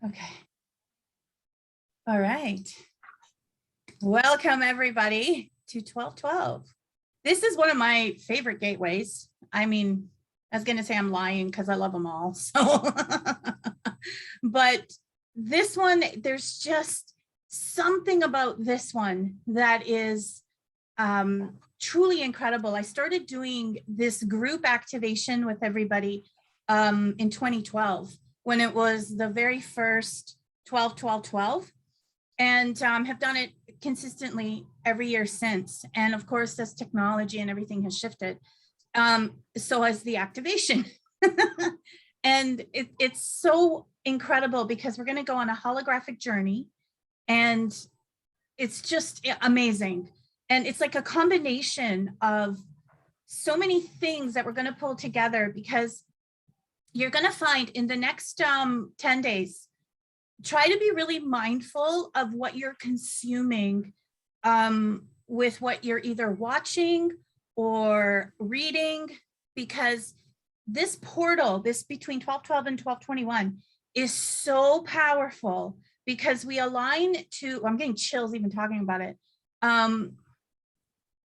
Okay. All right. Welcome everybody to 1212. This is one of my favorite gateways. I mean, I was going to say I'm lying because I love them all. So, but this one, there's just something about this one that is truly incredible. I started doing this group activation with everybody in 2012 when it was the very first 12-12-12, and have done it consistently every year since. And of course, as technology and everything has shifted, so has the activation. And it's so incredible because we're going to go on a holographic journey, and it's just amazing. And it's like a combination of so many things that we're going to pull together, because you're going to find in the next 10 days, try to be really mindful of what you're consuming with what you're either watching or reading, because this portal, this between 1212 and 1221 is so powerful, because we align to, I'm getting chills even talking about it.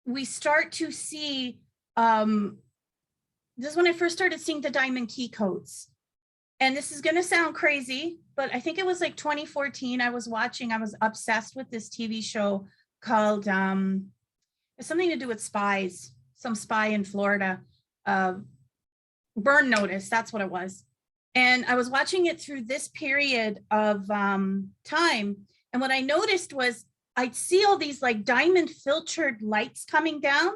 We start to see, this is when I first started seeing the diamond key codes. And this is going to sound crazy, but I think it was like 2014. I was obsessed with this TV show called, it's something to do with spies, some spy in Florida, Burn Notice, that's what it was. And I was watching it through this period of time. And what I noticed was I'd see all these like diamond filtered lights coming down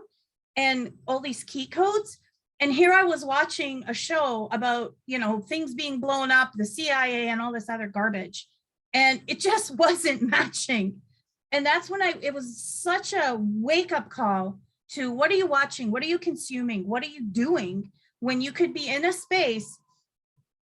and all these key codes. And here I was watching a show about, things being blown up, the CIA and all this other garbage. And it just wasn't matching. And that's when it was such a wake up call to, what are you watching? What are you consuming? What are you doing when you could be in a space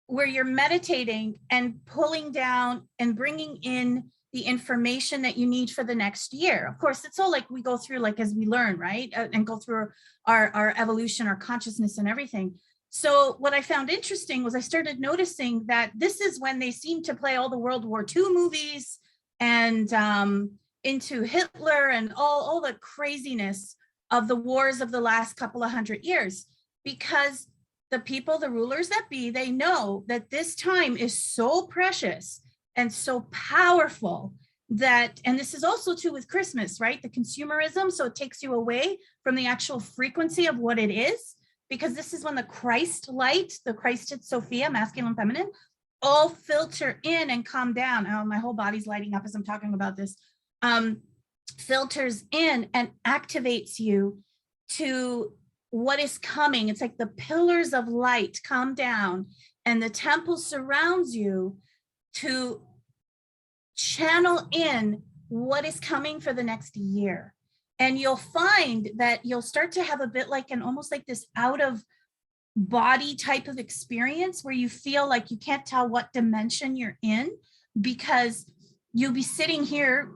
where you're meditating and pulling down and bringing in the information that you need for the next year? Of course, it's all like we go through, like as we learn, right? And go through our evolution, our consciousness and everything. So what I found interesting was I started noticing that this is when they seem to play all the World War II movies and into Hitler and all the craziness of the wars of the last couple of 100 years, because the people, the rulers that be, they know that this time is so precious and so powerful that, and this is also too with Christmas, right? The consumerism. So it takes you away from the actual frequency of what it is, because this is when the Christ light, the Christed Sophia, masculine, feminine, all filter in and calm down. Oh, my whole body's lighting up as I'm talking about this. Filters in and activates you to what is coming. It's like the pillars of light come down and the temple surrounds you to channel in what is coming for the next year. And you'll find that you'll start to have a bit like almost like this out of body type of experience where you feel like you can't tell what dimension you're in, because you'll be sitting here,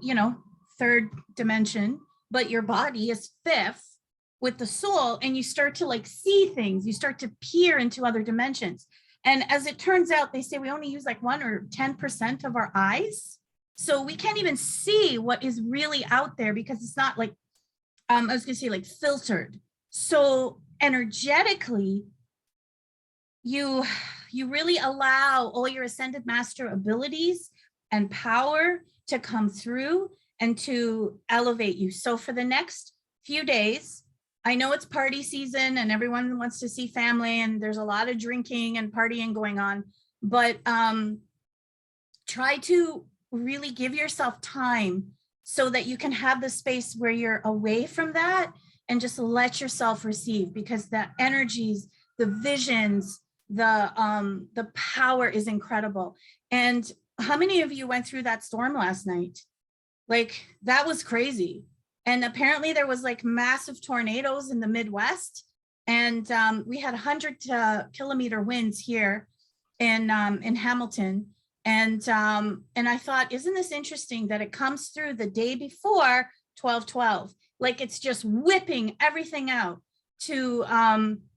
third dimension, but your body is fifth with the soul, and you start to like see things, you start to peer into other dimensions. And as it turns out, they say we only use like 1 or 10% of our eyes. So we can't even see what is really out there, because it's not like, I was going to say like filtered. So energetically, you really allow all your ascended master abilities and power to come through and to elevate you. So for the next few days, I know it's party season and everyone wants to see family and there's a lot of drinking and partying going on, but try to really give yourself time so that you can have the space where you're away from that and just let yourself receive, because the energies, the visions, the power is incredible. And how many of you went through that storm last night? Like, that was crazy. And apparently there was like massive tornadoes in the Midwest. And we had 100-kilometer winds here in Hamilton. And I thought, isn't this interesting that it comes through the day before 12/12? Like it's just whipping everything out to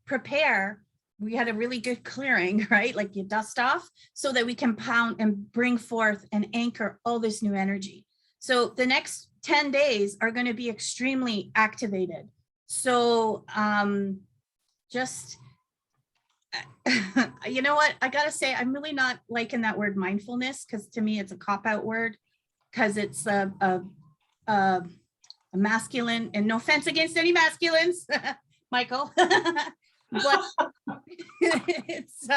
prepare we had a really good clearing, right? Like you dust off so that we can pound and bring forth and anchor all this new energy. So the next 10 days are going to be extremely activated. So just, you know what, I gotta say, I'm really not liking that word mindfulness, because to me it's a cop-out word, because it's a masculine, and no offense against any masculines, Michael, but it's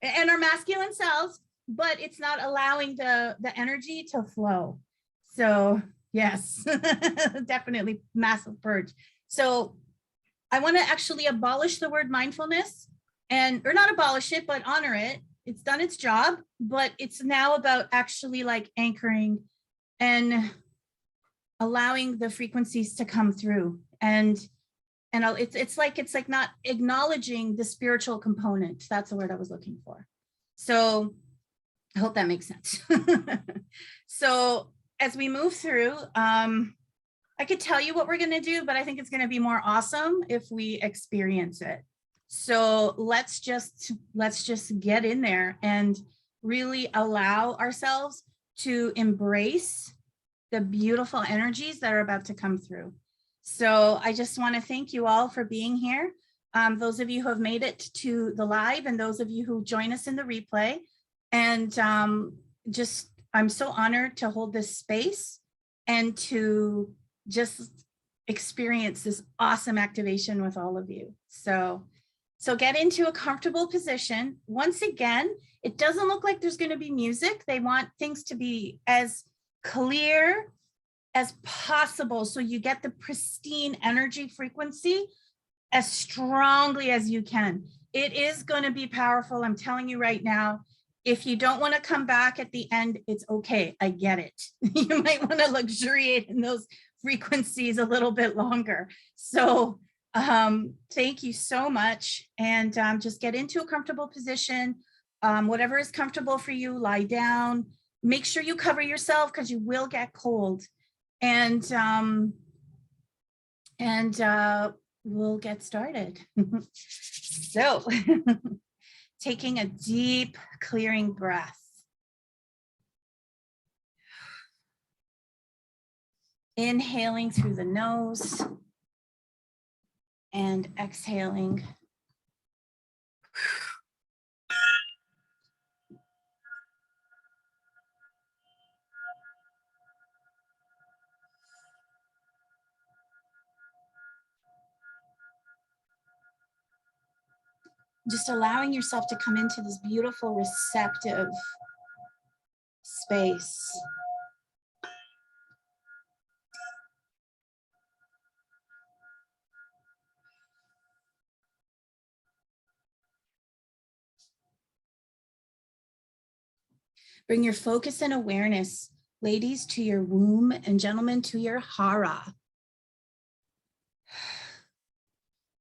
and our masculine selves, but it's not allowing the energy to flow. So yes, definitely massive purge. So I want to actually abolish the word mindfulness, and or not abolish it, but honor it. It's done its job, but it's now about actually like anchoring and allowing the frequencies to come through. And it's like not acknowledging the spiritual component. That's the word I was looking for. So I hope that makes sense. So as we move through, I could tell you what we're going to do, but I think it's going to be more awesome if we experience it. So let's just get in there and really allow ourselves to embrace the beautiful energies that are about to come through. So I just want to thank you all for being here. Those of you who have made it to the live, and those of you who join us in the replay. And I'm so honored to hold this space and to just experience this awesome activation with all of you. So get into a comfortable position. Once again, it doesn't look like there's going to be music. They want things to be as clear as possible, so you get the pristine energy frequency as strongly as you can. It is going to be powerful. I'm telling you right now. If you don't want to come back at the end, it's okay. I get it. You might want to luxuriate in those frequencies a little bit longer. So thank you so much. And just get into a comfortable position. Whatever is comfortable for you, lie down. Make sure you cover yourself, because you will get cold. And we'll get started. So taking a deep clearing breath. Inhaling through the nose and exhaling. Just allowing yourself to come into this beautiful, receptive space. Bring your focus and awareness, ladies, to your womb, and gentlemen, to your hara.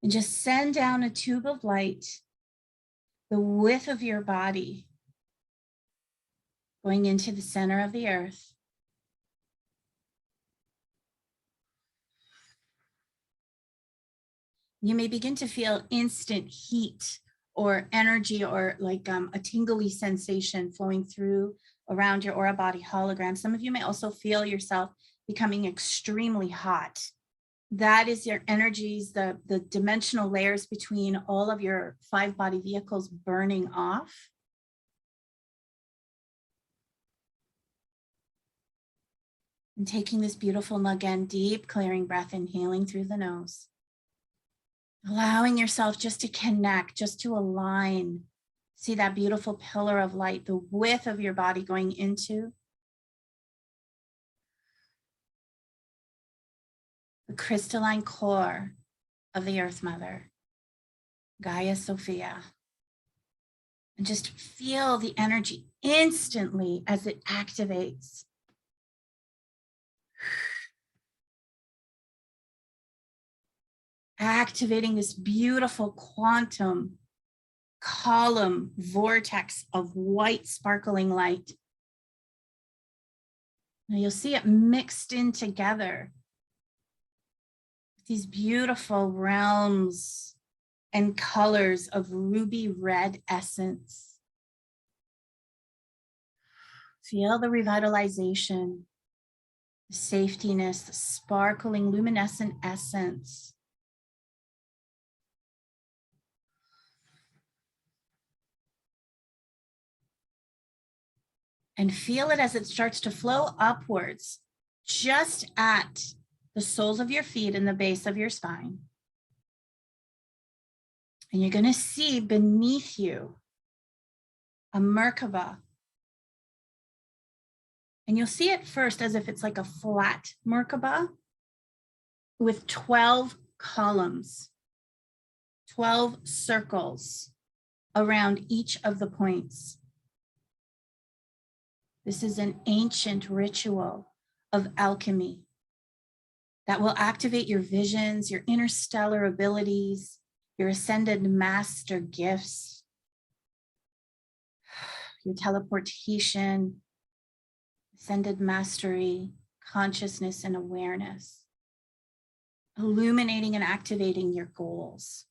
And just send down a tube of light the width of your body, going into the center of the earth. You may begin to feel instant heat or energy, or like a tingly sensation flowing through around your aura body hologram. Some of you may also feel yourself becoming extremely hot. That is your energies, the dimensional layers between all of your 5 body vehicles burning off. And taking this beautiful, again, deep clearing breath, inhaling through the nose. Allowing yourself just to connect, just to align. See that beautiful pillar of light, the width of your body going into the crystalline core of the Earth Mother, Gaia Sophia. And just feel the energy instantly as it activates. Activating this beautiful quantum column vortex of white sparkling light. Now you'll see it mixed in together. These beautiful realms and colors of ruby red essence. Feel the revitalization, the safetiness, the sparkling luminescent essence. And feel it as it starts to flow upwards, just at the soles of your feet and the base of your spine. And you're going to see beneath you a Merkaba. And you'll see it first as if it's like a flat Merkaba with 12 columns, 12 circles around each of the points. This is an ancient ritual of alchemy that will activate your visions, your interstellar abilities, your ascended master gifts, your teleportation, ascended mastery, consciousness, and awareness, illuminating and activating your goals.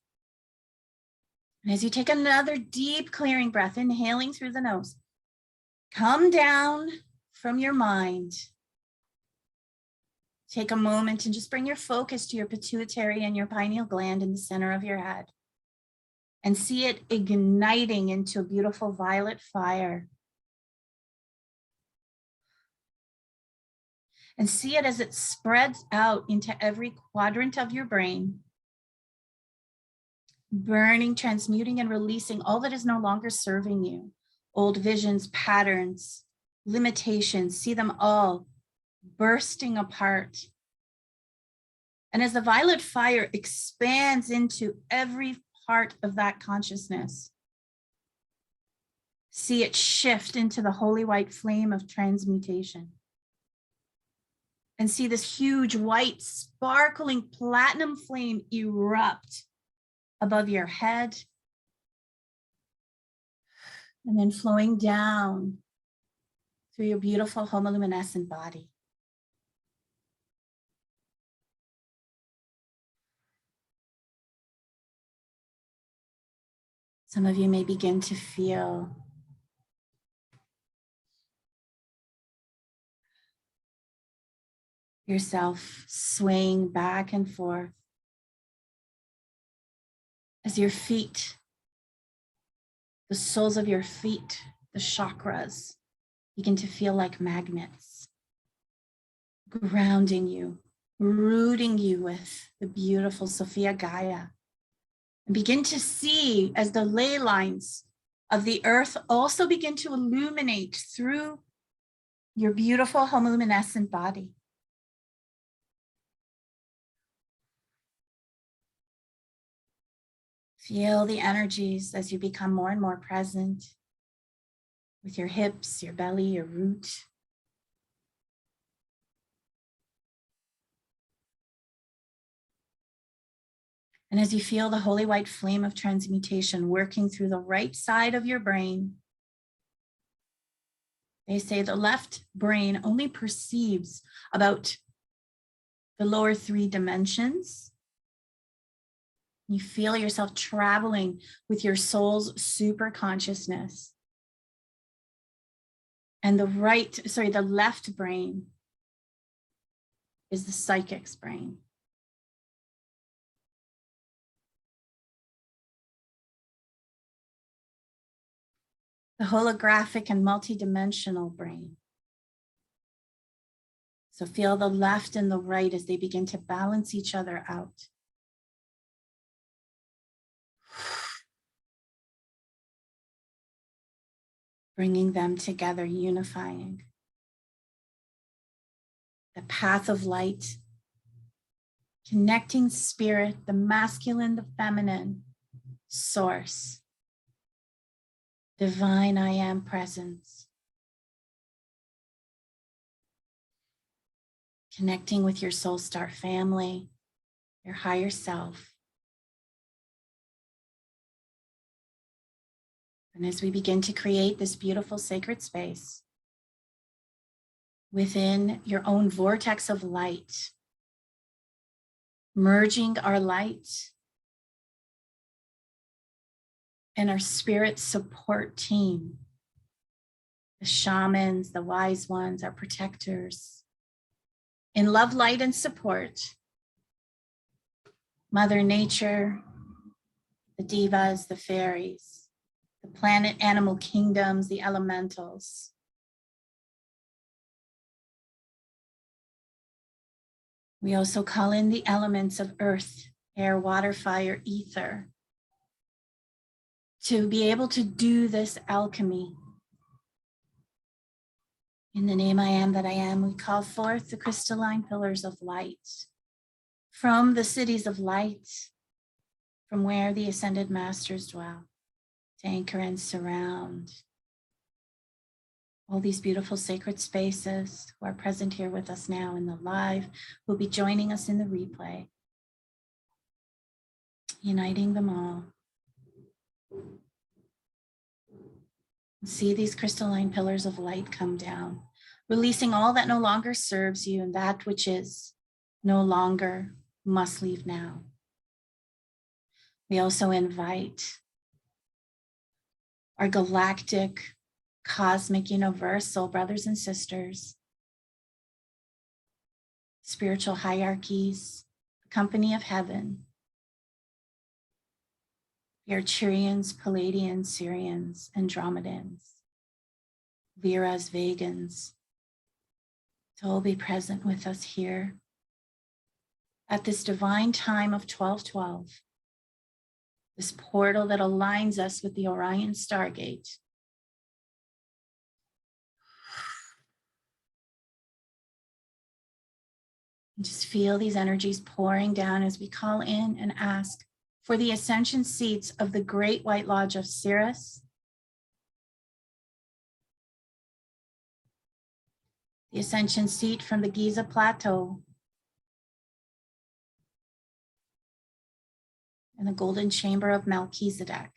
And as you take another deep clearing breath, inhaling through the nose, come down from your mind. Take a moment and just bring your focus to your pituitary and your pineal gland in the center of your head and see it igniting into a beautiful violet fire. And see it as it spreads out into every quadrant of your brain, burning, transmuting, and releasing all that is no longer serving you. Old visions, patterns, limitations, see them all bursting apart. And as the violet fire expands into every part of that consciousness, see it shift into the holy white flame of transmutation. And see this huge white sparkling platinum flame erupt above your head and then flowing down through your beautiful homoluminescent body. Some of you may begin to feel yourself swaying back and forth as your feet, the soles of your feet, the chakras, begin to feel like magnets, grounding you, rooting you with the beautiful Sophia Gaia. And begin to see as the ley lines of the earth also begin to illuminate through your beautiful homoluminescent body. Feel the energies as you become more and more present with your hips, your belly, your root. And as you feel the holy white flame of transmutation working through the right side of your brain, they say the left brain only perceives about the lower 3 dimensions. You feel yourself traveling with your soul's super consciousness. And the left brain is the psychic's brain. The holographic and multidimensional brain. So feel the left and the right as they begin to balance each other out. Bringing them together, unifying. The path of light, connecting spirit, the masculine, the feminine, source, divine I am presence. Connecting with your soul star family, your higher self. And as we begin to create this beautiful sacred space within your own vortex of light, merging our light and our spirit support team, the shamans, the wise ones, our protectors. In love, light, and support, Mother Nature, the divas, the fairies, the planet animal kingdoms, the elementals. We also call in the elements of earth, air, water, fire, ether, to be able to do this alchemy. In the name I am that I am, we call forth the crystalline pillars of light from the cities of light, from where the ascended masters dwell, to anchor and surround all these beautiful sacred spaces who are present here with us now in the live, who will be joining us in the replay, uniting them all. See these crystalline pillars of light come down, releasing all that no longer serves you, and that which is no longer must leave now. We also invite our galactic, cosmic, universal brothers and sisters, spiritual hierarchies, the company of heaven, the Arcturians, Palladians, Syrians, Andromedans, Viras, Vegans, to all be present with us here at this divine time of 1212, this portal that aligns us with the Orion stargate. And just feel these energies pouring down as we call in and ask for the ascension seats of the Great White Lodge of Sirius, the ascension seat from the Giza Plateau, and the golden chamber of Melchizedek.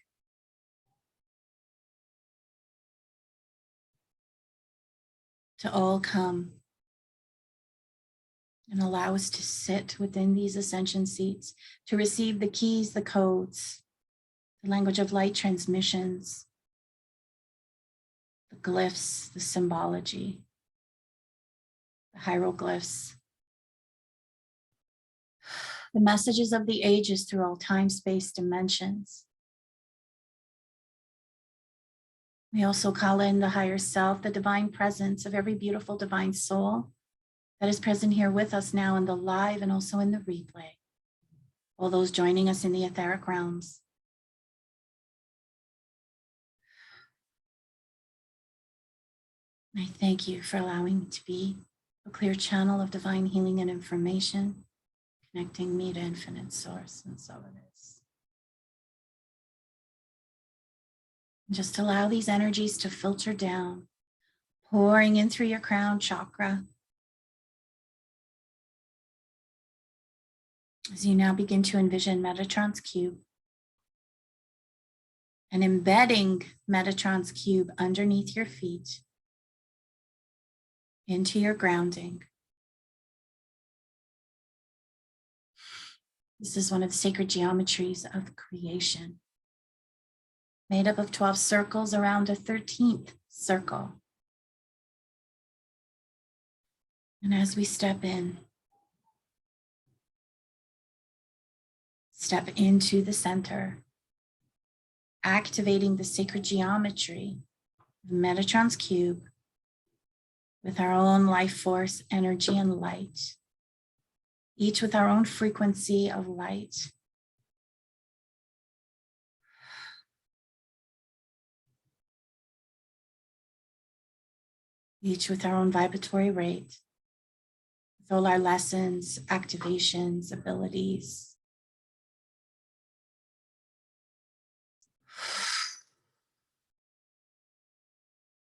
To all come and allow us to sit within these ascension seats, to receive the keys, the codes, the language of light transmissions, the glyphs, the symbology, the hieroglyphs, the messages of the ages through all time, space, dimensions. We also call in the higher self, the divine presence of every beautiful divine soul that is present here with us now in the live and also in the replay. All those joining us in the etheric realms. I thank you for allowing me to be a clear channel of divine healing and information, connecting me to infinite source, and so it is. Just allow these energies to filter down, pouring in through your crown chakra. As you now begin to envision Metatron's cube and embedding Metatron's cube underneath your feet into your grounding. This is one of the sacred geometries of creation, made up of 12 circles around a 13th circle. And as we step into the center, activating the sacred geometry of Metatron's cube with our own life force, energy, and light, each with our own frequency of light. Each with our own vibratory rate, with all our lessons, activations, abilities.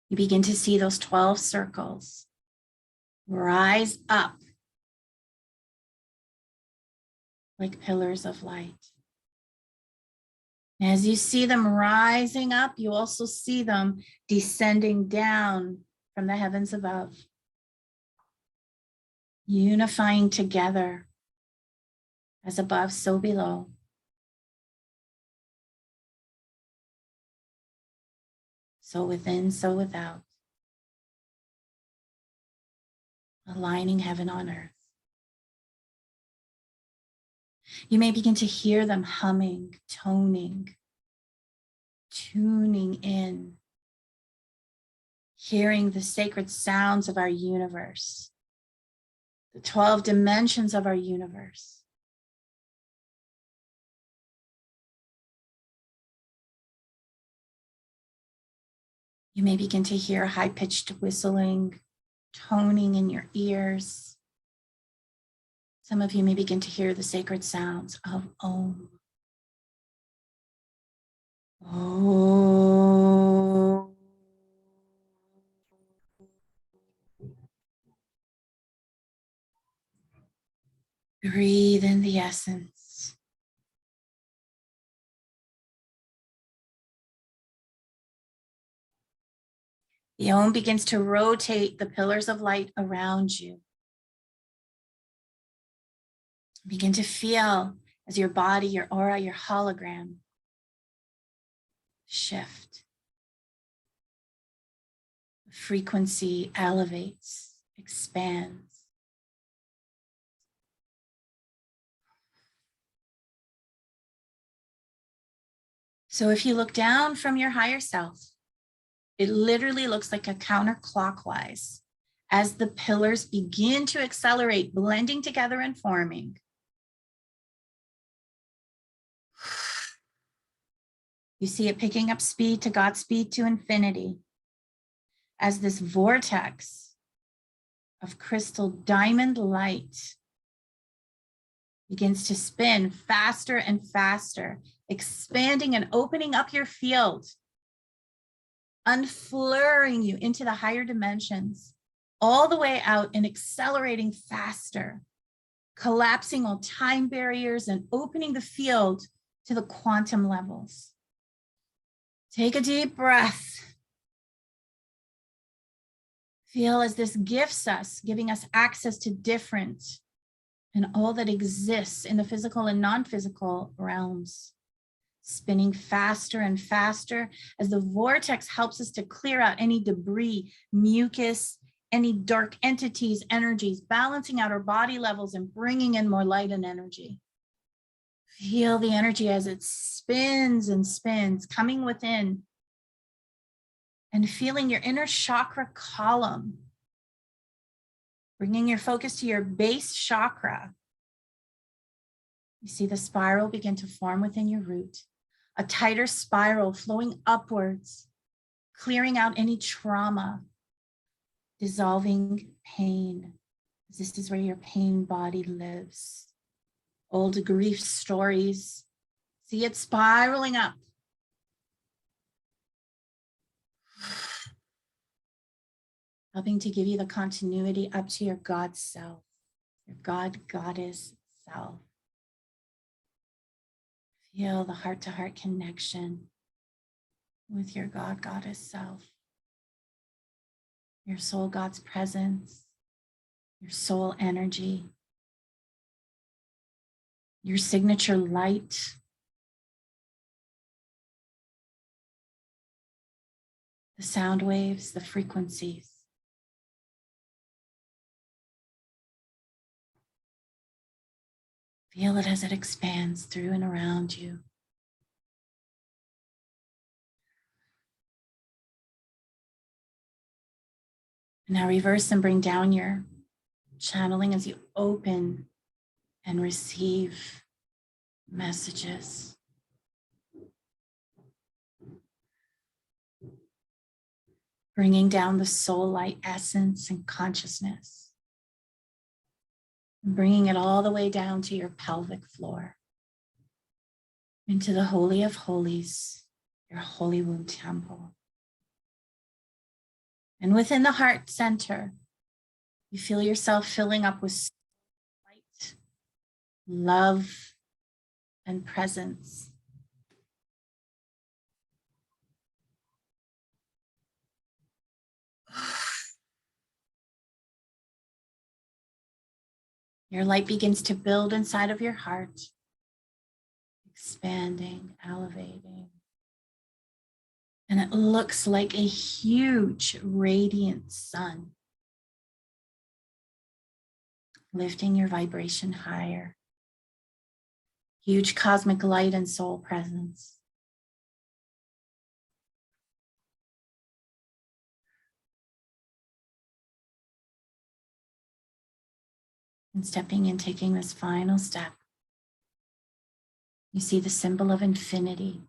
You begin to see those 12 circles rise up like pillars of light. As you see them rising up, you also see them descending down from the heavens above, unifying together as above, so below. So within, so without. Aligning heaven on earth. You may begin to hear them humming, toning, tuning in, hearing the sacred sounds of our universe, the 12 dimensions of our universe. You may begin to hear high-pitched whistling, toning in your ears. Some of you may begin to hear the sacred sounds of Om. Om. Breathe in the essence. The Om begins to rotate the pillars of light around you. Begin to feel as your body, your aura, your hologram shift. The frequency elevates, expands. So if you look down from your higher self, it literally looks like a counterclockwise as the pillars begin to accelerate, blending together and forming. You see it picking up speed to Godspeed to infinity as this vortex of crystal diamond light begins to spin faster and faster, expanding and opening up your field, unflurring you into the higher dimensions, all the way out and accelerating faster, collapsing all time barriers and opening the field to the quantum levels. Take a deep breath. Feel as this gifts us, giving us access to different and all that exists in the physical and non-physical realms, spinning faster and faster as the vortex helps us to clear out any debris, mucus, any dark entities, energies, balancing out our body levels and bringing in more light and energy. Feel the energy as it spins and spins, coming within and feeling your inner chakra column, bringing your focus to your base chakra. You see the spiral begin to form within your root, a tighter spiral flowing upwards, clearing out any trauma, dissolving pain. This is where your pain body lives. Old grief stories, see it spiraling up. Helping to give you the continuity up to your God self, your God, Goddess self. Feel the heart-to-heart connection with your God, Goddess self. Your soul God's presence, your soul energy, your signature light, the sound waves, the frequencies. Feel it as it expands through and around you. Now reverse and bring down your channeling as you open and receive messages. Bringing down the soul light essence and consciousness. And bringing it all the way down to your pelvic floor. Into the Holy of Holies, your holy womb temple. And within the heart center, you feel yourself filling up with light, love, and presence. Your light begins to build inside of your heart, expanding, elevating, And it looks like a huge radiant sun, lifting your vibration higher. Huge cosmic light and soul presence. And stepping in, taking this final step, you see the symbol of infinity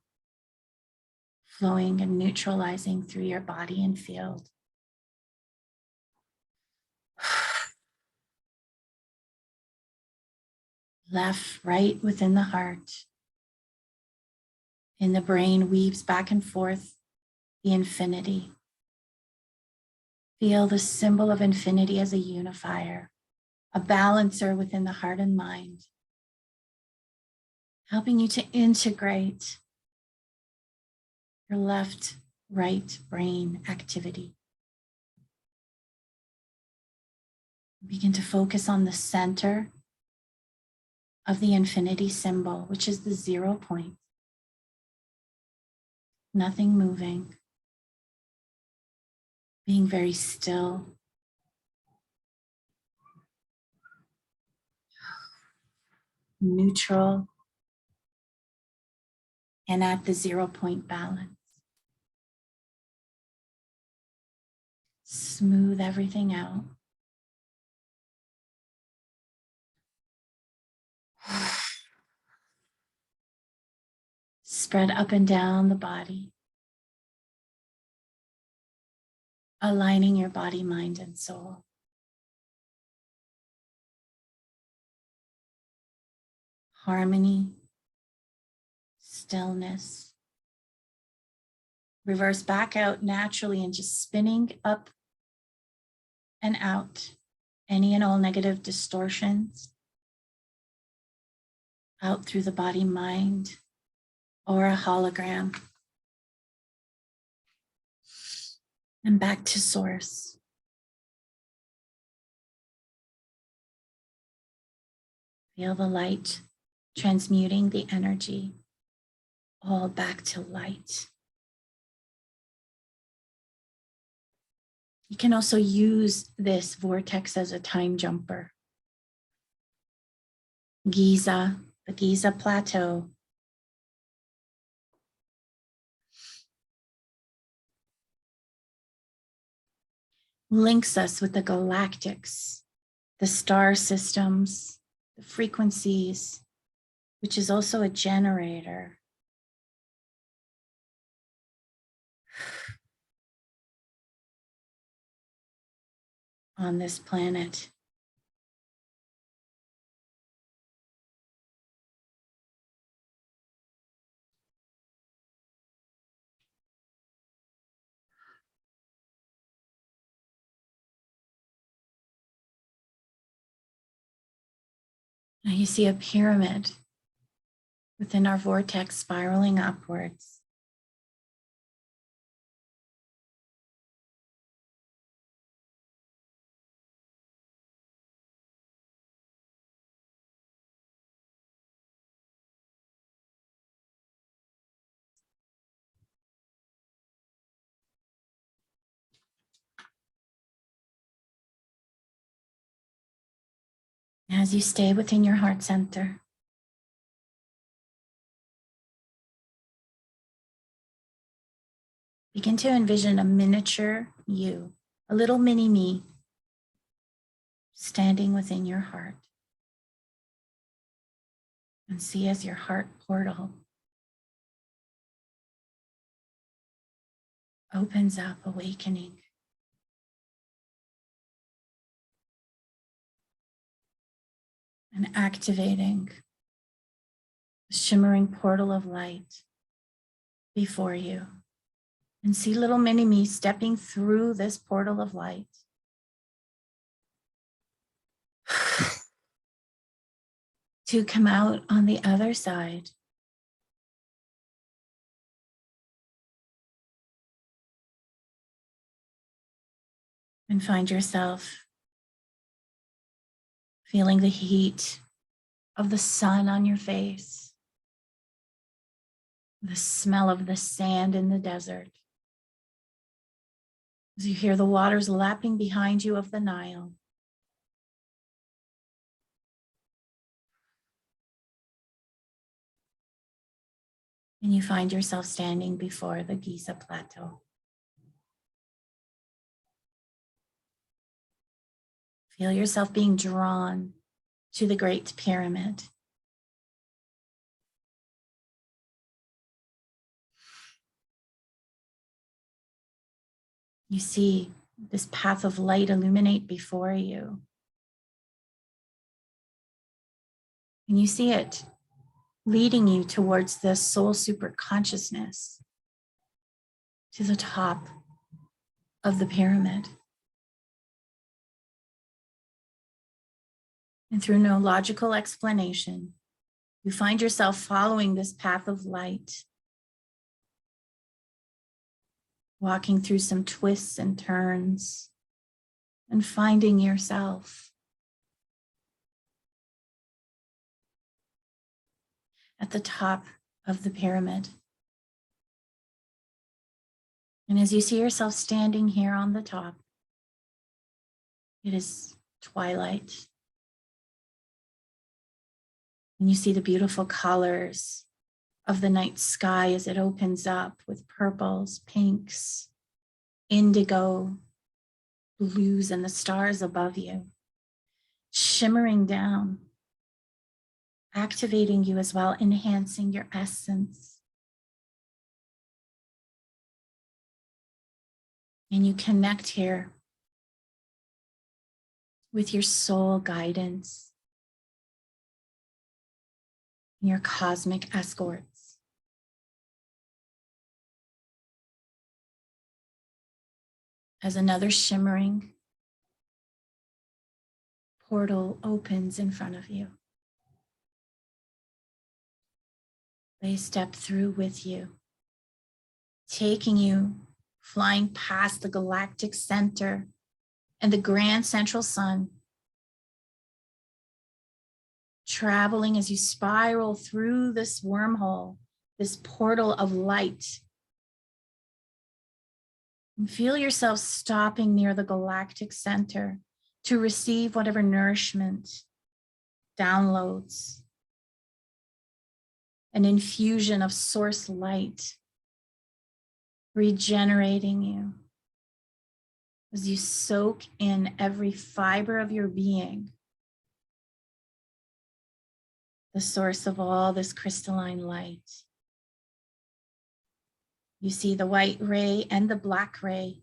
flowing and neutralizing through your body and field. Left, right within the heart. In the brain weaves back and forth the infinity. Feel the symbol of infinity as a unifier, a balancer within the heart and mind, helping you to integrate your left, right brain activity. Begin to focus on the center of the infinity symbol, which is the 0 point. Nothing moving, being very still. Neutral, and at the 0 point balance. Smooth everything out. Spread up and down the body, aligning your body, mind, and soul. Harmony, stillness. Reverse back out naturally and just spinning up and out any and all negative distortions out through the body, mind, or a hologram. And back to source. Feel the light transmuting the energy all back to light. You can also use this vortex as a time jumper. Giza, the Giza Plateau. Links us with the galactics, the star systems, the frequencies, which is also a generator. On this planet. Now you see a pyramid within our vortex spiraling upwards. As you stay within your heart center, begin to envision a miniature you, a little mini me, standing within your heart. And see as your heart portal opens up, awakening. And activating the shimmering portal of light before you. And see little mini me stepping through this portal of light. To come out on the other side. And find yourself feeling the heat of the sun on your face, the smell of the sand in the desert, As you hear the waters lapping behind you of the Nile. And you find yourself standing before the Giza Plateau. Feel yourself being drawn to the Great Pyramid. You see this path of light illuminate before you. And you see it leading you towards the soul super consciousness, to the top of the pyramid. And through no logical explanation, you find yourself following this path of light, walking through some twists and turns, and finding yourself at the top of the pyramid. And as you see yourself standing here on the top, it is twilight. And you see the beautiful colors of the night sky as it opens up with purples, pinks, indigo, blues, and the stars above you, shimmering down, activating you as well, enhancing your essence. And you connect here with your soul guidance, your cosmic escorts. As another shimmering portal opens in front of you, they step through with you, taking you, flying past the galactic center and the grand central sun, traveling as you spiral through this wormhole, this portal of light. And feel yourself stopping near the galactic center to receive whatever nourishment, downloads, an infusion of source light, regenerating you as you soak in every fiber of your being the source of all this crystalline light. You see the white ray and the black ray,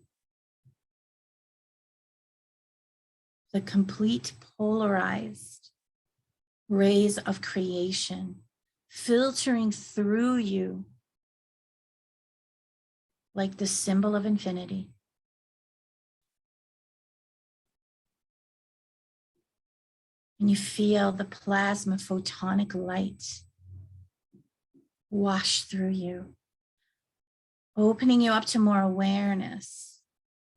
the complete polarized rays of creation filtering through you like the symbol of infinity. And you feel the plasma photonic light wash through you, opening you up to more awareness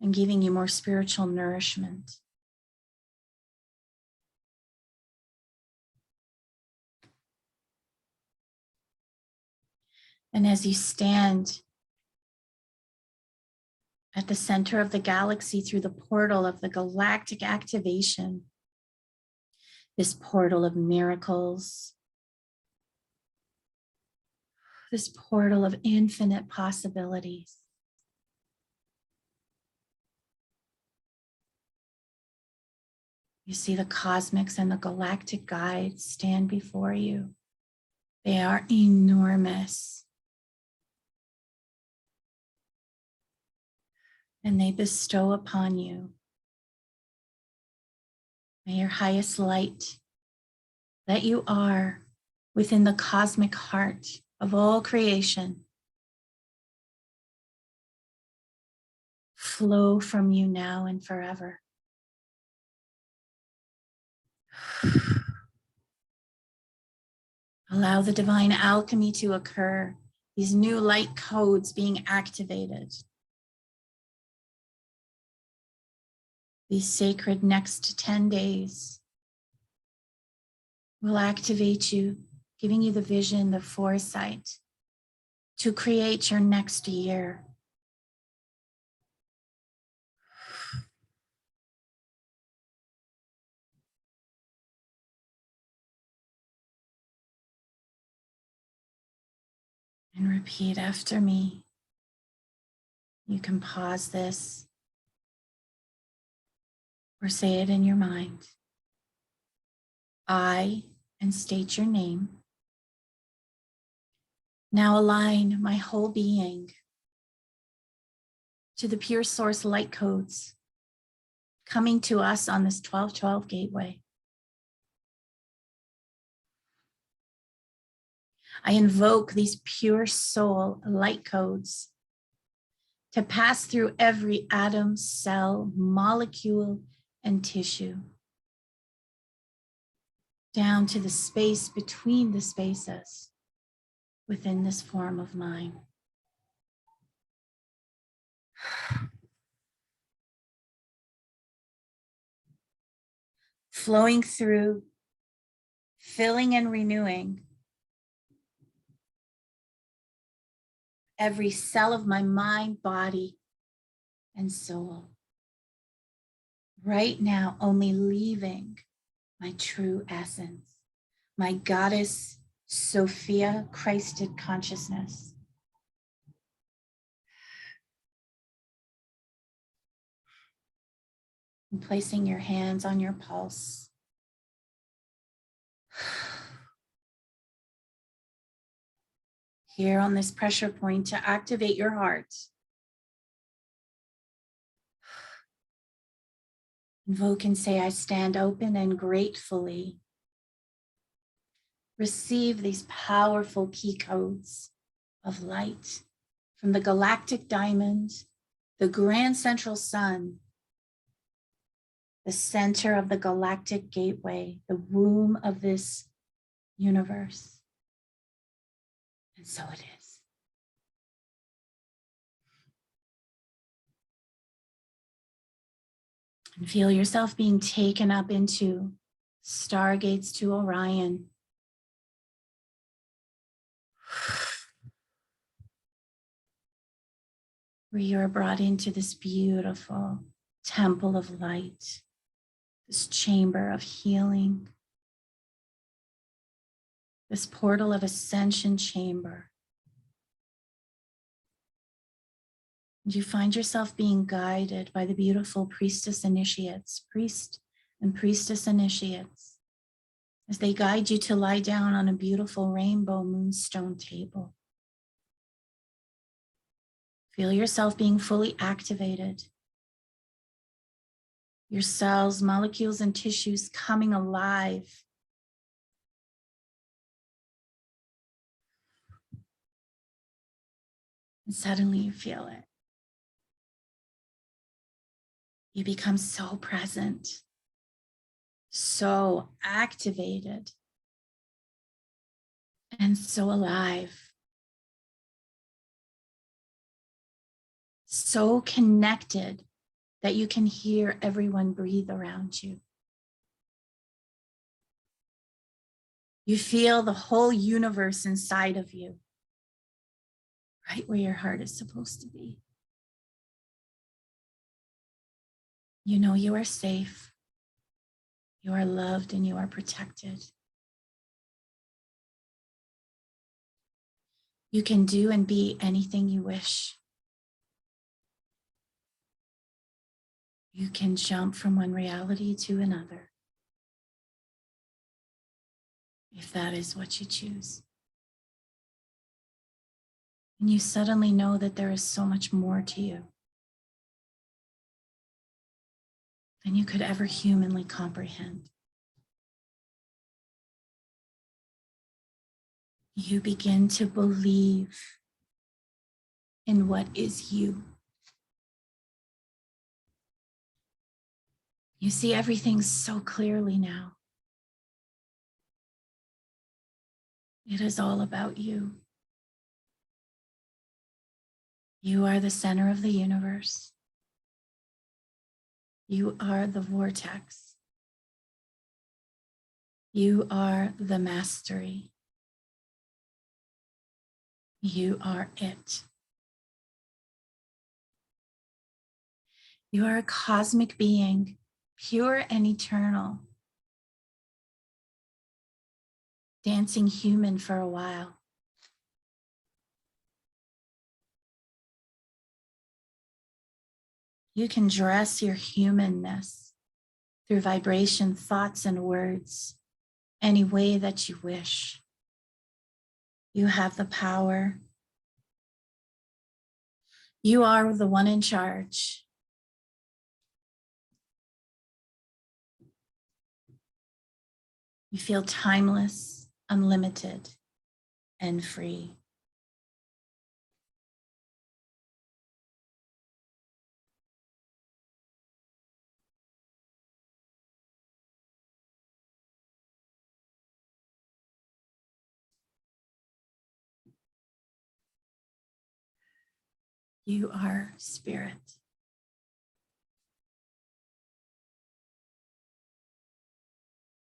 and giving you more spiritual nourishment. And as you stand at the center of the galaxy through the portal of the galactic activation, this portal of miracles, this portal of infinite possibilities, you see the cosmics and the galactic guides stand before you. They are enormous. And they bestow upon you, may your highest light that you are within the cosmic heart of all creation flow from you now and forever. Allow the divine alchemy to occur, these new light codes being activated. These sacred next 10 days will activate you, giving you the vision, the foresight to create your next year. And repeat after me. You can pause this or say it in your mind. I, and state your name. Now align my whole being to the pure source light codes coming to us on this 1212 gateway. I invoke these pure soul light codes to pass through every atom, cell, molecule, and tissue, down to the space between the spaces within this form of mine. Flowing through, filling and renewing every cell of my mind, body, and soul. Right now, only leaving my true essence, my goddess Sophia Christed consciousness. And placing your hands on your pulse. Here on this pressure point to activate your heart. Invoke and say, I stand open and gratefully receive these powerful key codes of light from the galactic diamond, the grand central sun, the center of the galactic gateway, the womb of this universe. And so it is. And feel yourself being taken up into stargates to Orion. Where you are brought into this beautiful temple of light, this chamber of healing, this portal of ascension chamber. And you find yourself being guided by the beautiful priestess initiates, priest and priestess initiates, as they guide you to lie down on a beautiful rainbow moonstone table. Feel yourself being fully activated. Your cells, molecules, and tissues coming alive. And suddenly you feel it. You become so present, so activated, and so alive. So connected that you can hear everyone breathe around you. You feel the whole universe inside of you, right where your heart is supposed to be. You know you are safe, you are loved, and you are protected. You can do and be anything you wish. You can jump from one reality to another, if that is what you choose. And you suddenly know that there is so much more to you than you could ever humanly comprehend. You begin to believe in what is you. You see everything so clearly now. It is all about you. You are the center of the universe. You are the vortex. You are the mastery. You are it. You are a cosmic being, pure and eternal, dancing human for a while. You can dress your humanness through vibration, thoughts, and words any way that you wish. You have the power. You are the one in charge. You feel timeless, unlimited, and free. You are spirit.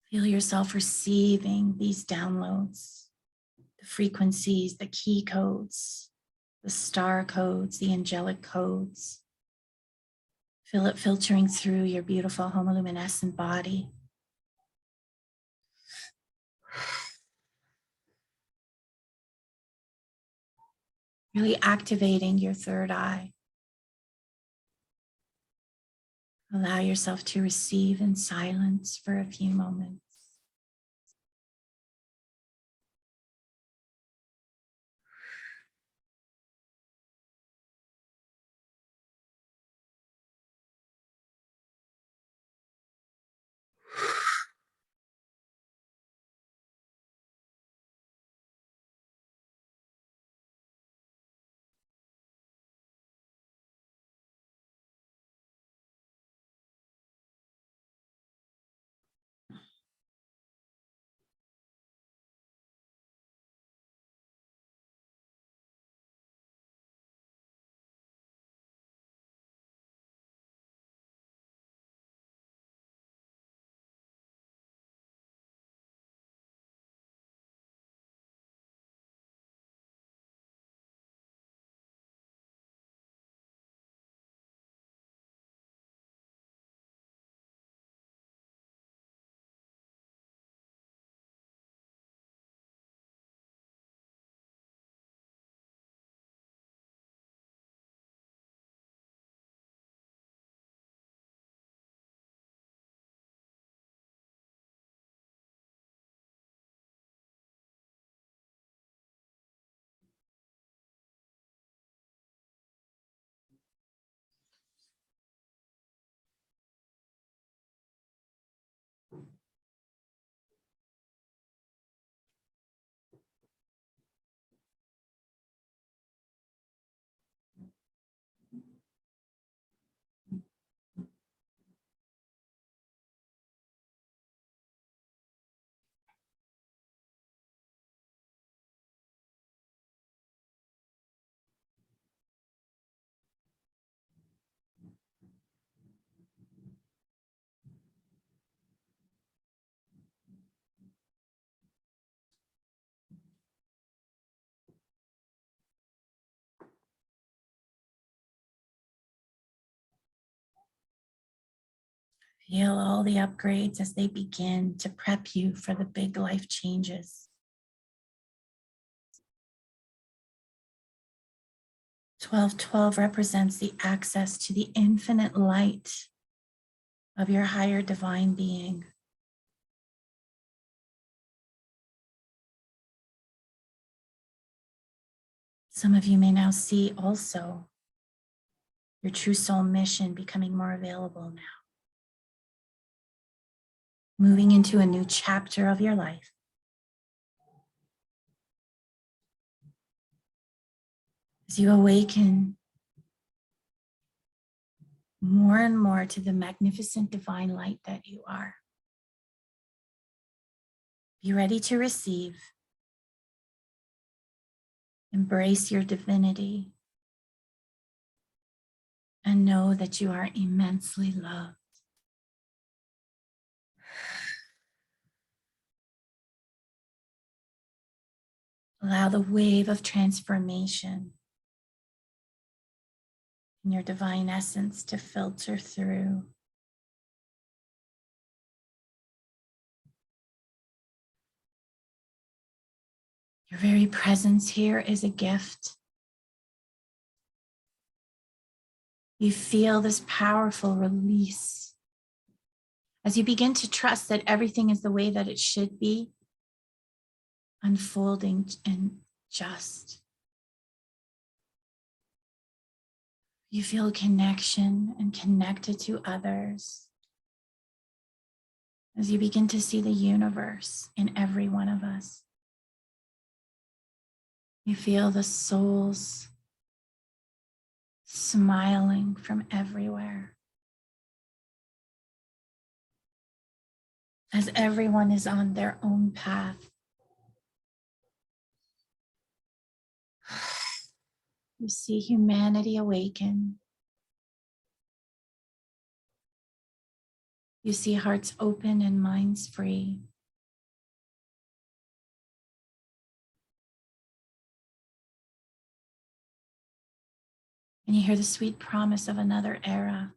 Feel yourself receiving these downloads, the frequencies, the key codes, the star codes, the angelic codes. Feel it filtering through your beautiful homoluminescent body. Really activating your third eye. Allow yourself to receive in silence for a few moments. Feel all the upgrades as they begin to prep you for the big life changes. 1212 represents the access to the infinite light of your higher divine being. Some of you may now see also your true soul mission becoming more available now. Moving into a new chapter of your life. As you awaken more and more to the magnificent divine light that you are. Be ready to receive. Embrace your divinity. And know that you are immensely loved. Allow the wave of transformation in your divine essence to filter through. Your very presence here is a gift. You feel this powerful release as you begin to trust that everything is the way that it should be, unfolding and just. You feel connection and connected to others as you begin to see the universe in every one of us. You feel the souls smiling from everywhere as everyone is on their own path. You see humanity awaken. You see hearts open and minds free. And you hear the sweet promise of another era,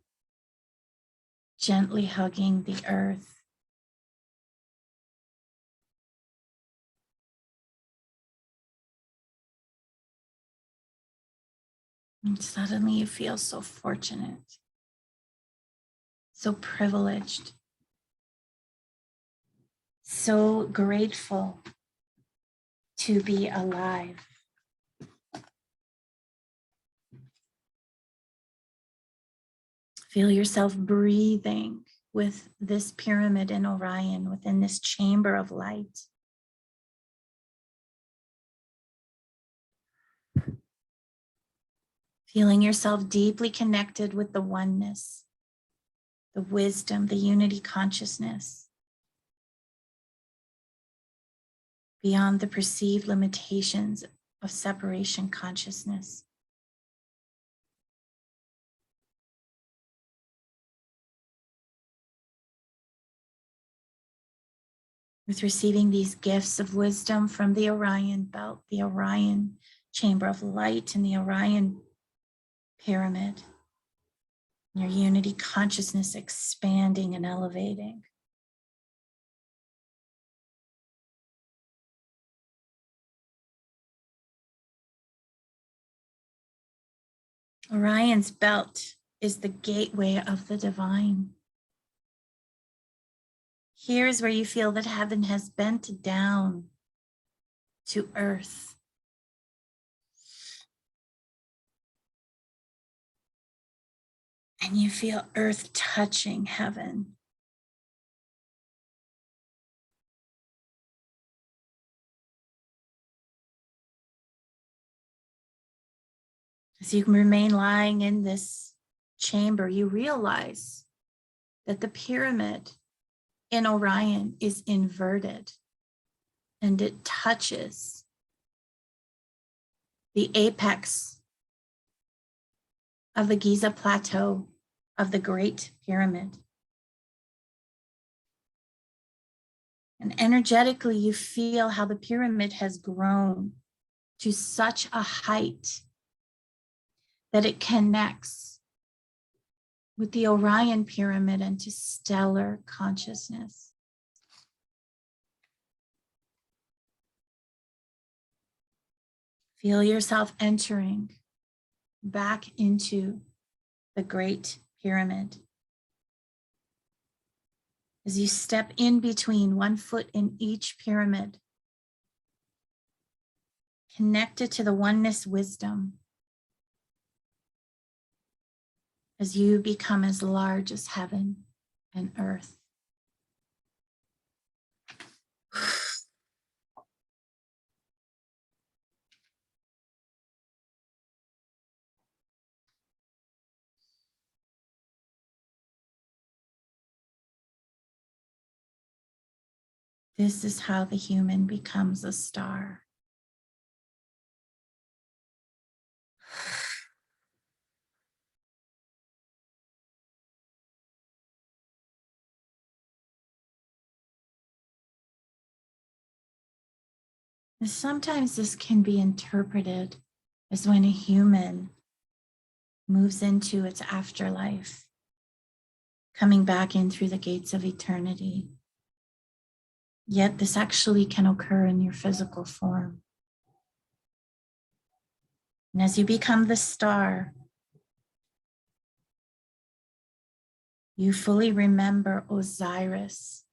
gently hugging the earth. And suddenly you feel so fortunate, so privileged, so grateful to be alive. Feel yourself breathing with this pyramid in Orion, within this chamber of light. Feeling yourself deeply connected with the oneness, the wisdom, the unity consciousness, beyond the perceived limitations of separation consciousness. With receiving these gifts of wisdom from the Orion belt, the Orion chamber of light, and the Orion pyramid, your unity consciousness expanding and elevating. Orion's belt is the gateway of the divine. Here's where you feel that heaven has bent down to earth. And you feel earth touching heaven. As you remain lying in this chamber, you realize that the pyramid in Orion is inverted and it touches the apex of the Giza Plateau of the Great Pyramid. And energetically, you feel how the pyramid has grown to such a height that it connects with the Orion pyramid and to stellar consciousness. Feel yourself entering back into the Great Pyramid. As you step in between, 1 foot in each pyramid, connected to the oneness wisdom, as you become as large as heaven and earth. This is how the human becomes a star. And sometimes this can be interpreted as when a human moves into its afterlife, coming back in through the gates of eternity. Yet this actually can occur in your physical form. And as you become the star, You fully remember Osiris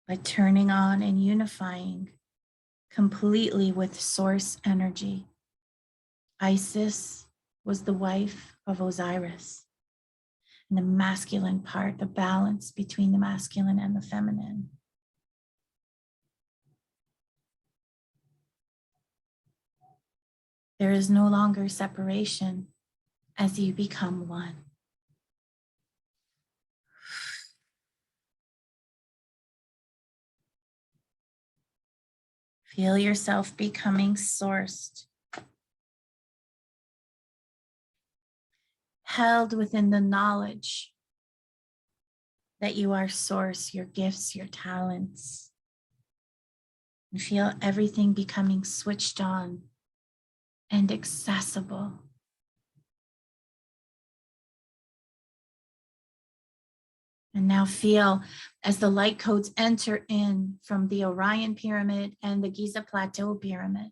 by turning on and unifying completely with source energy. Isis was the wife of Osiris, and the masculine part, the balance between the masculine and the feminine. There is no longer separation as you become one. Feel yourself becoming sourced, held within the knowledge that you are source, your gifts, your talents. And feel everything becoming switched on and accessible. And now feel as the light codes enter in from the Orion pyramid and the Giza Plateau pyramid,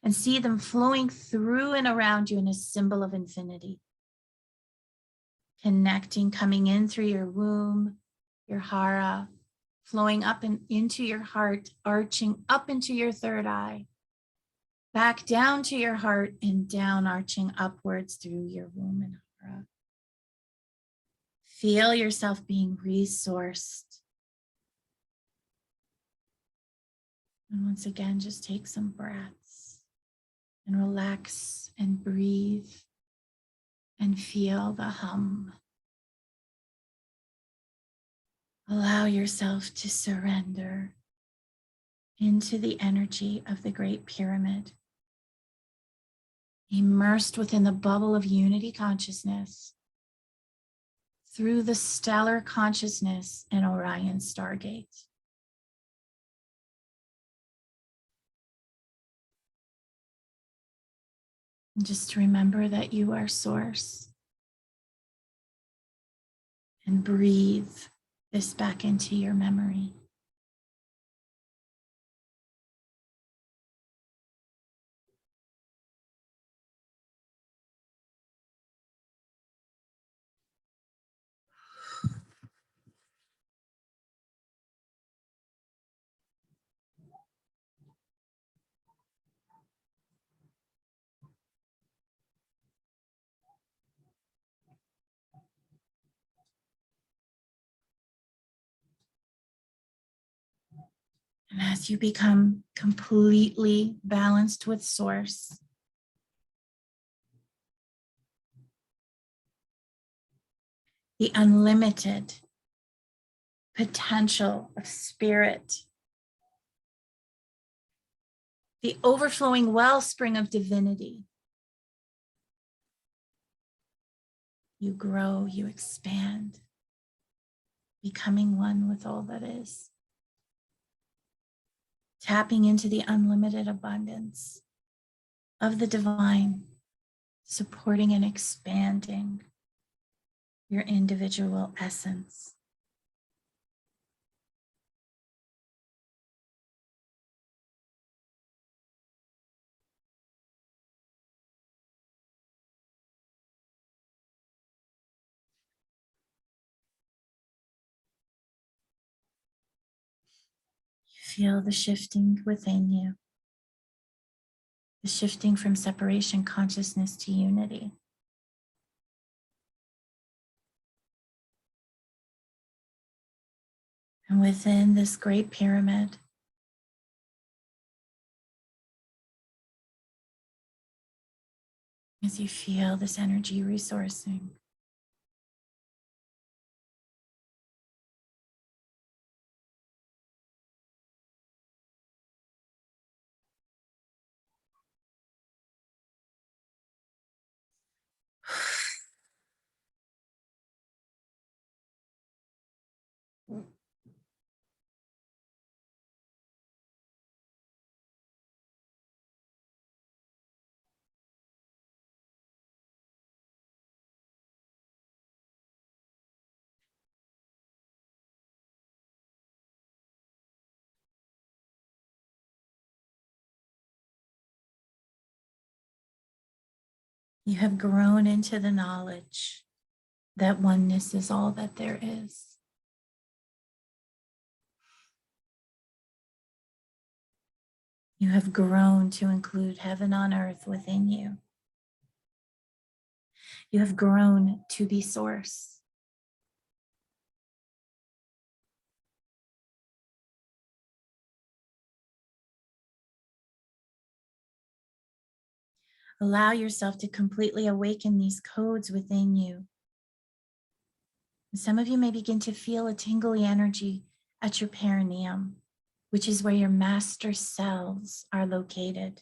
and see them flowing through and around you in a symbol of infinity. Connecting, coming in through your womb, your hara, flowing up and into your heart, arching up into your third eye, back down to your heart and down, arching upwards through your womb and hara. Feel yourself being resourced. And once again, just take some breaths and relax and breathe and feel the hum. Allow yourself to surrender into the energy of the Great Pyramid, immersed within the bubble of unity consciousness, through the stellar consciousness and Orion stargate. And just remember that you are source, and breathe this back into your memory. And as you become completely balanced with source, the unlimited potential of spirit, the overflowing wellspring of divinity, you grow, you expand, becoming one with all that is. Tapping into the unlimited abundance of the divine, supporting and expanding your individual essence. You feel the shifting within you, the shifting from separation consciousness to unity. And within this great pyramid, as you feel this energy resourcing, You have grown into the knowledge that oneness is all that there is. You have grown to include heaven on earth within you. You have grown to be source. Allow yourself to completely awaken these codes within you. And some of you may begin to feel a tingly energy at your perineum, which is where your master cells are located.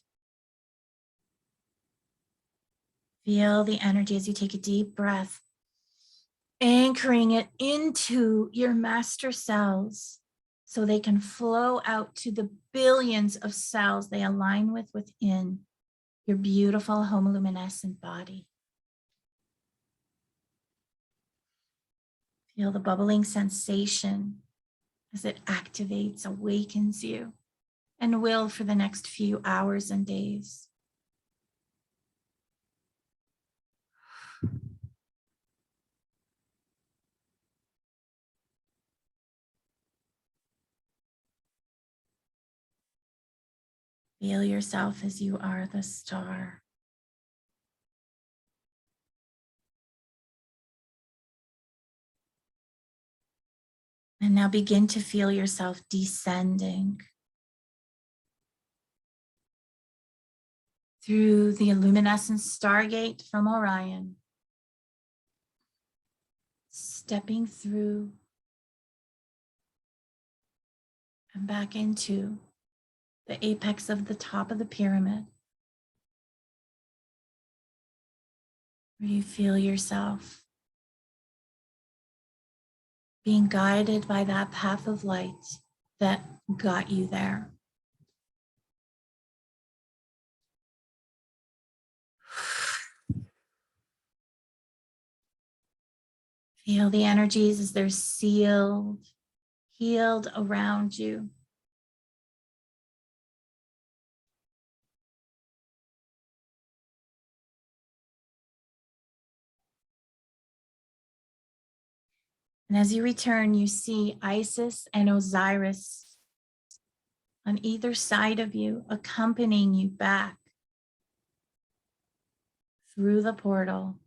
Feel the energy as you take a deep breath, anchoring it into your master cells so they can flow out to the billions of cells they align with within your beautiful homoluminescent body. Feel the bubbling sensation as it activates, awakens you, and will for the next few hours and days. Feel yourself as you are the star. And now begin to feel yourself descending through the luminescent stargate from Orion, stepping through and back into the apex of the top of the pyramid, where you feel yourself being guided by that path of light that got you there. Feel the energies as they're sealed, healed around you. And as you return, you see Isis and Osiris on either side of you, accompanying you back through the portal,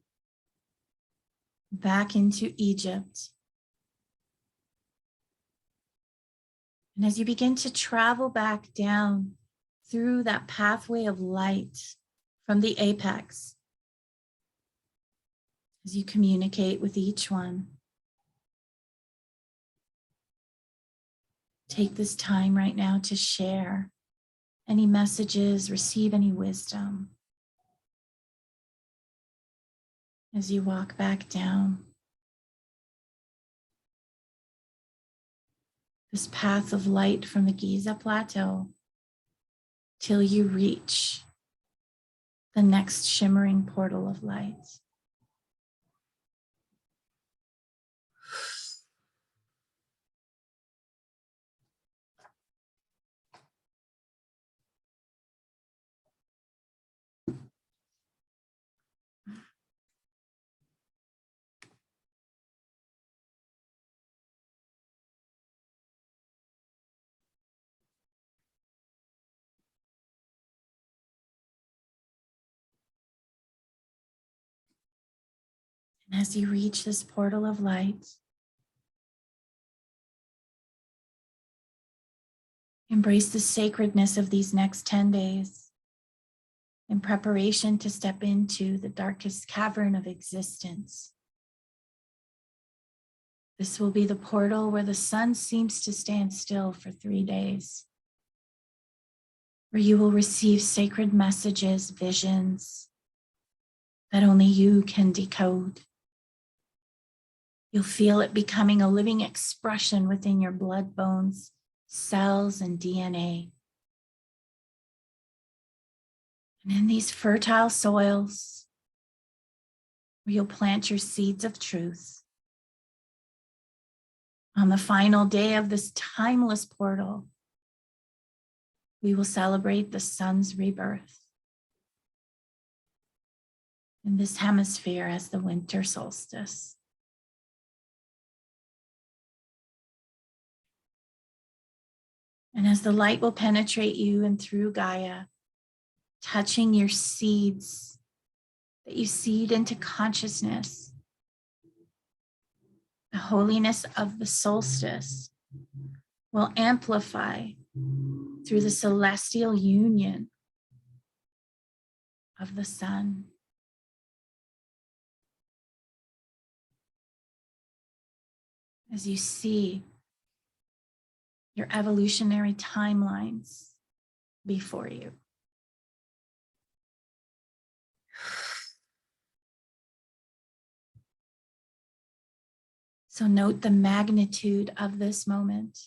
back into Egypt. And as you begin to travel back down through that pathway of light from the apex, as you communicate with each one, take this time right now to share any messages, receive any wisdom as you walk back down this path of light from the Giza Plateau till you reach the next shimmering portal of light. And as you reach this portal of light, embrace the sacredness of these next 10 days in preparation to step into the darkest cavern of existence. This will be the portal where the sun seems to stand still for 3 days, where you will receive sacred messages, visions that only you can decode. You'll feel it becoming a living expression within your blood, bones, cells, and DNA. And in these fertile soils, where you'll plant your seeds of truth, on the final day of this timeless portal, we will celebrate the sun's rebirth. in this hemisphere as the winter solstice. And as the light will penetrate you and through Gaia, touching your seeds that you seed into consciousness, the holiness of the solstice will amplify through the celestial union of the sun. As you see your evolutionary timelines before you. So note the magnitude of this moment.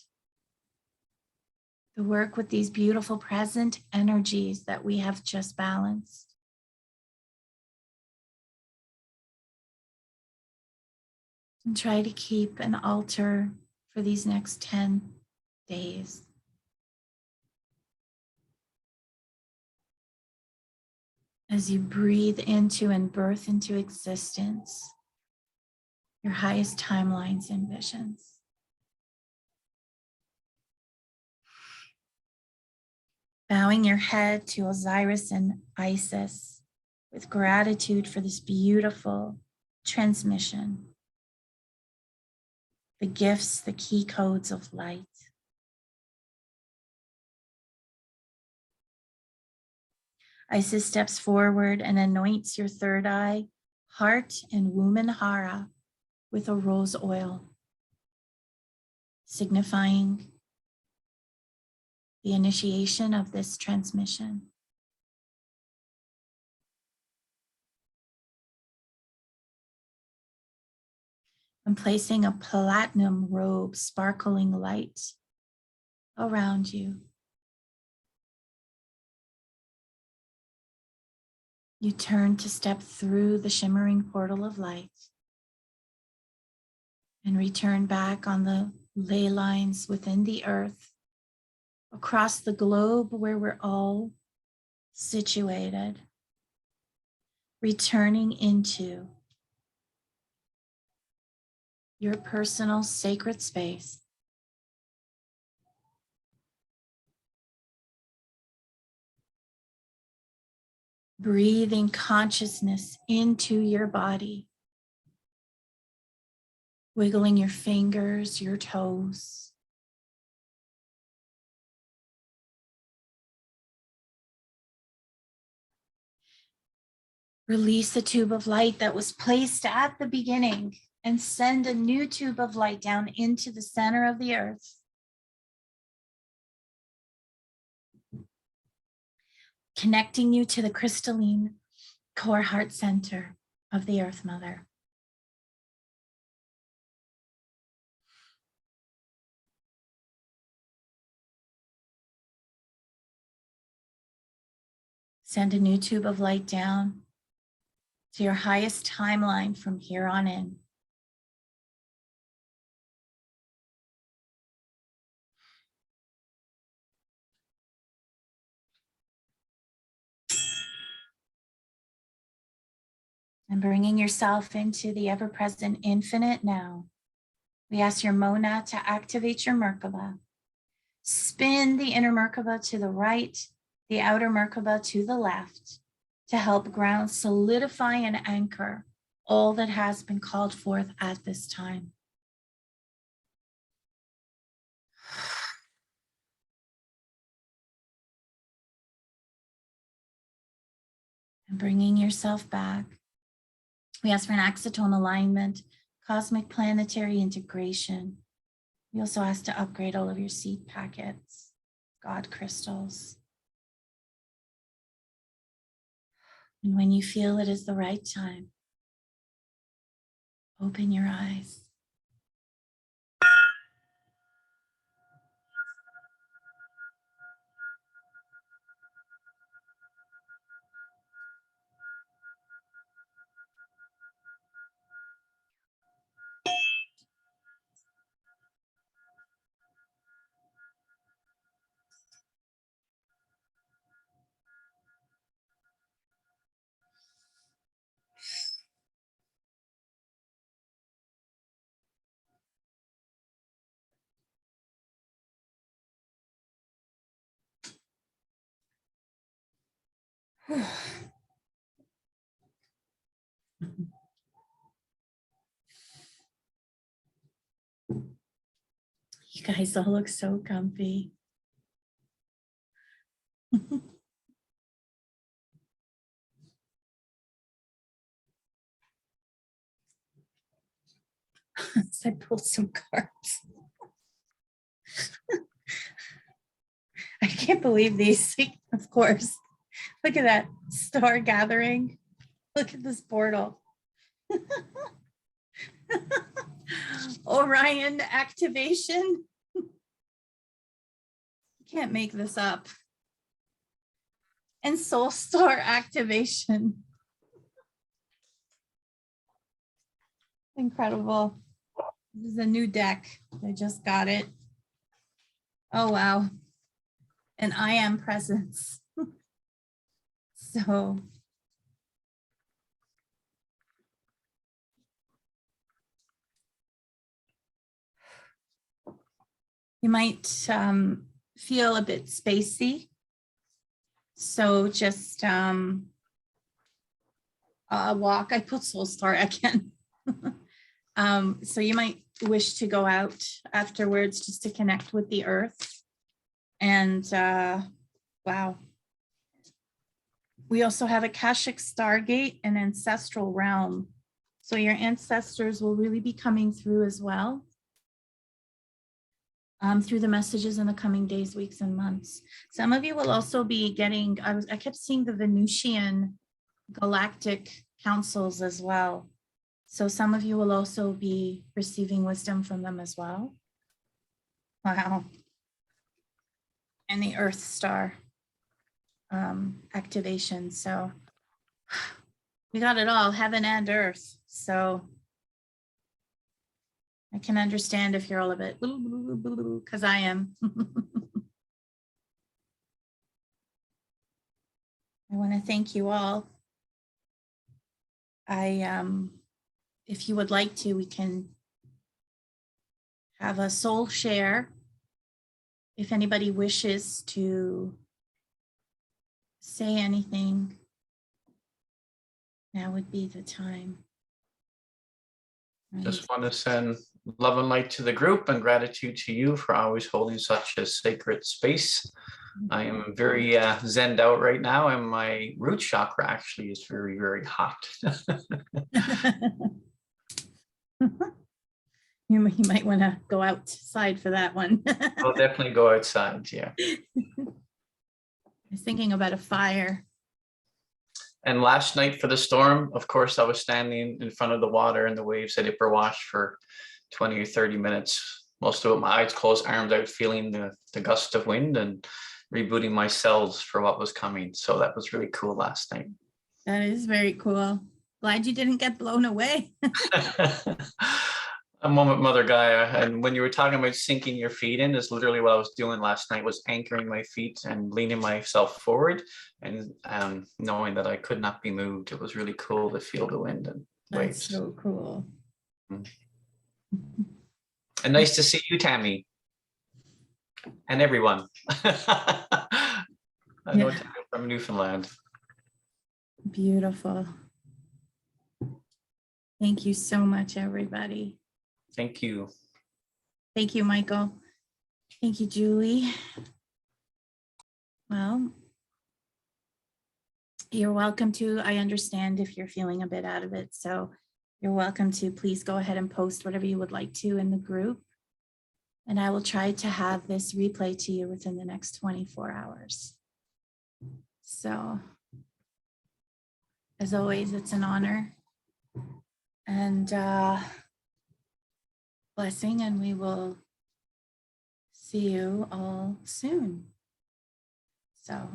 The work with these beautiful present energies that we have just balanced. And try to keep an altar for these next 10 days. As you breathe into and birth into existence your highest timelines and visions. Bowing your head to Osiris and Isis with gratitude for this beautiful transmission. The gifts, the key codes of light. Isis steps forward and anoints your third eye, heart, and womb and hara with a rose oil, signifying the initiation of this transmission. And placing a platinum robe, sparkling light around you. You turn to step through the shimmering portal of light and return back on the ley lines within the earth, across the globe where we're all situated, returning into your personal sacred space. Breathing consciousness into your body, wiggling your fingers, your toes. Release the tube of light that was placed at the beginning and send a new tube of light down into the center of the earth. Connecting you to the crystalline core heart center of the Earth Mother. Send a new tube of light down to your highest timeline from here on in. And bringing yourself into the ever-present infinite now, we ask your Mona to activate your Merkaba. Spin the inner Merkaba to the right, the outer Merkaba to the left, to help ground, solidify, and anchor all that has been called forth at this time. And bringing yourself back, we ask for an axatone alignment, cosmic planetary integration. We also ask to upgrade all of your seed packets, God crystals. And when you feel it is the right time, open your eyes. You guys all look so comfy. So I pulled some cards. I can't believe these, of course. Look at that star gathering. Look at this portal. Orion activation. You can't make this up. And soul star activation. Incredible. This is a new deck. I just got it. Oh, wow. And I am presence. So you might feel a bit spacey. So just walk. I put soul star again. So you might wish to go out afterwards just to connect with the earth. And wow. We also have Akashic Stargate and Ancestral Realm. So your ancestors will really be coming through as well. Through the messages in the coming days, weeks, and months. Some of you will also be getting, I kept seeing the Venusian galactic councils as well. So some of you will also be receiving wisdom from them as well. Wow. And the Earth Star activation. So we got it all, heaven and earth. So I can understand if you're all a bit, because I am. I want to thank you all. If you would like to, we can have a soul share. If anybody wishes to say anything, now would be the time. Right. Just want to send love and light to the group and gratitude to you for always holding such a sacred space. I am very zenned out right now, and my root chakra actually is very, very hot. You might want to go outside for that one. I'll definitely go outside, yeah. I was thinking about a fire. And last night for the storm, of course, I was standing in front of the water and the waves at Ipperwash for 20 or 30 minutes. Most of it, my eyes closed, arms out, feeling the gust of wind and rebooting my cells for what was coming. So that was really cool last night. That is very cool. Glad you didn't get blown away. A moment, Mother Gaia. And when you were talking about sinking your feet in, is literally what I was doing last night, was anchoring my feet and leaning myself forward and knowing that I could not be moved. It was really cool to feel the wind and waves. That's so cool. And nice to see you, Tammy. And everyone. I know Tammy from Newfoundland. Beautiful. Thank you so much, everybody. Thank you. Thank you, Michael. Thank you, Julie. Well, you're welcome to, I understand if you're feeling a bit out of it, so you're welcome to please go ahead and post whatever you would like to in the group. And I will try to have this replay to you within the next 24 hours. So, as always, it's an honor and blessing, and we will see you all soon. So,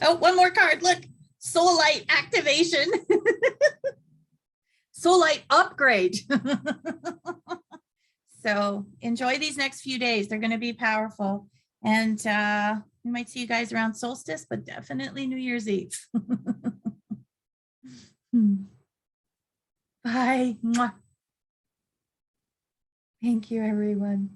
oh, one more card. Look, soul light activation. Soul light upgrade. So enjoy these next few days. They're going to be powerful. And we might see you guys around solstice, but definitely New Year's Eve. Bye. Thank you, everyone.